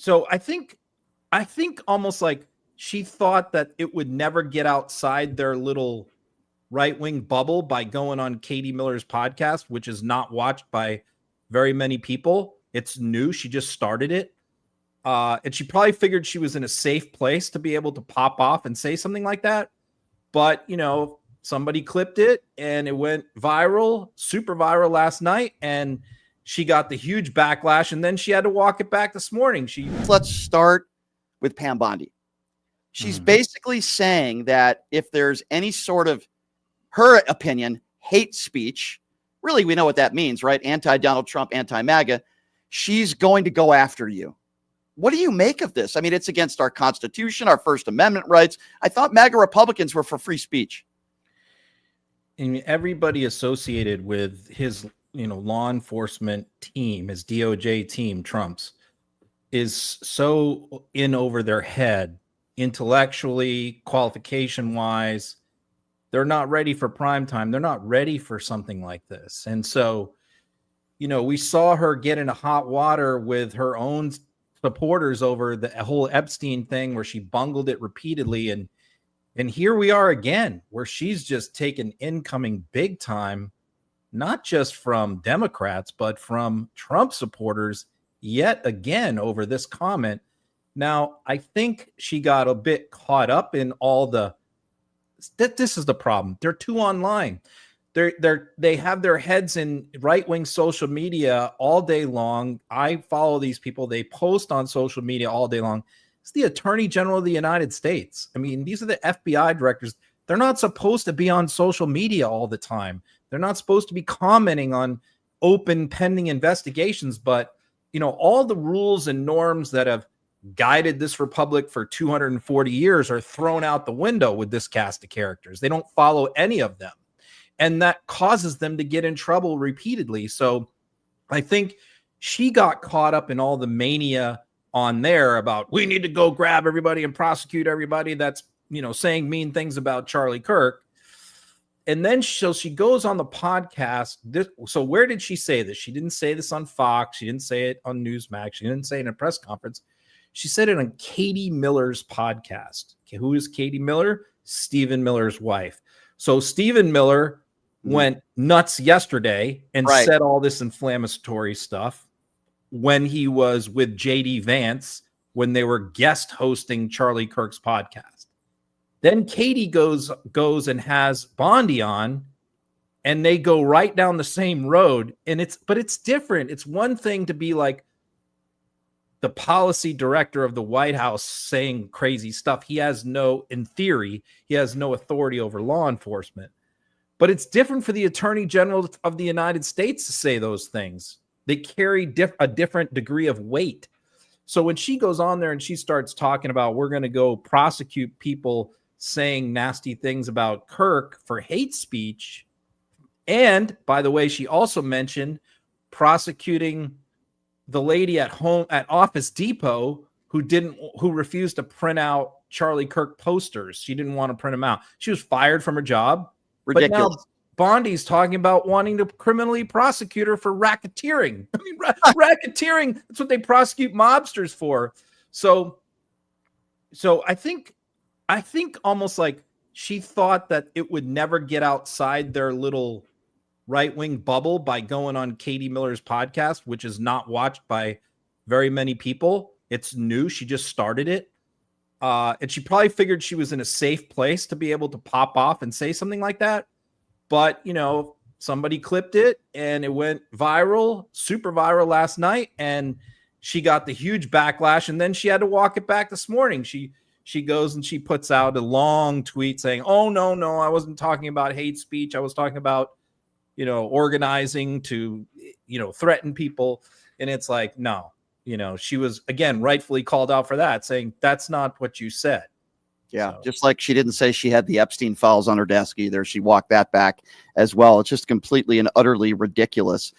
So I think almost like she thought that it would never get outside their little right-wing bubble by going on Katie Miller's podcast, which is not watched by very many people. It's new. She just started it. And she probably figured she was in a safe place to be able to pop off and say something like that. But, somebody clipped it and it went viral, super viral last night. And she got the huge backlash. And then she had to walk it back this morning. Let's start with Pam Bondi. She's basically saying that if there's any sort of, her opinion, hate speech, really, we know what that means, right? Anti-Donald Trump, anti-MAGA. She's going to go after you. What do you make of this? I mean, it's against our Constitution, our First Amendment rights. I thought MAGA Republicans were for free speech. And everybody associated with his, law enforcement team, his DOJ team, Trump's, is so in over their head, intellectually, qualification-wise. They're not ready for prime time. They're not ready for something like this. And so, we saw her get into hot water with her own supporters over the whole Epstein thing where she bungled it repeatedly. And here we are again, where she's just taken incoming big time, not just from Democrats, but from Trump supporters yet again over this comment. Now, I think she got a bit caught up in all this is the problem. They're too online. They have their heads in right-wing social media all day long. I follow these people. They post on social media all day long. It's the Attorney General of the United States. I mean, these are the FBI directors. They're not supposed to be on social media all the time. They're not supposed to be commenting on open pending investigations. But, all the rules and norms that have guided this republic for 240 years are thrown out the window with this cast of characters. They don't follow any of them. And that causes them to get in trouble repeatedly. So I think she got caught up in all the mania on there about we need to go grab everybody and prosecute everybody that's, saying mean things about Charlie Kirk. And then she goes on the podcast. So where did she say this? She didn't say this on Fox. She didn't say it on Newsmax. She didn't say it in a press conference. She said it on Katie Miller's podcast. Okay, who is Katie Miller? Stephen Miller's wife. So Stephen Miller went nuts yesterday and said all this inflammatory stuff when he was with JD Vance when they were guest hosting Charlie Kirk's podcast. Then Katie goes and has Bondi on, and they go right down the same road. But it's different. It's one thing to be like the policy director of the White House saying crazy stuff. In theory, he has no authority over law enforcement. But it's different for the Attorney General of the United States to say those things. They carry a different degree of weight. So when she goes on there and she starts talking about we're going to go prosecute people saying nasty things about Kirk for hate speech. And by the way, she also mentioned prosecuting the lady at Office Depot who refused to print out Charlie Kirk posters. She didn't want to print them out. She was fired from her job. Ridiculous. But now Bondi's talking about wanting to criminally prosecute her for racketeering. I mean, racketeering, that's what they prosecute mobsters for. So I think almost like she thought that it would never get outside their little right-wing bubble by going on Katie Miller's podcast, which is not watched by very many people. It's new. She just started it. And she probably figured she was in a safe place to be able to pop off and say something like that. But, somebody clipped it and it went viral, super viral last night. And she got the huge backlash. And then she had to walk it back this morning. She goes and she puts out a long tweet saying, oh, no, I wasn't talking about hate speech. I was talking about, organizing to, threaten people. And it's like, no, she was, again, rightfully called out for that, saying that's not what you said. Yeah, so. Just like she didn't say she had the Epstein files on her desk either. She walked that back as well. It's just completely and utterly ridiculous.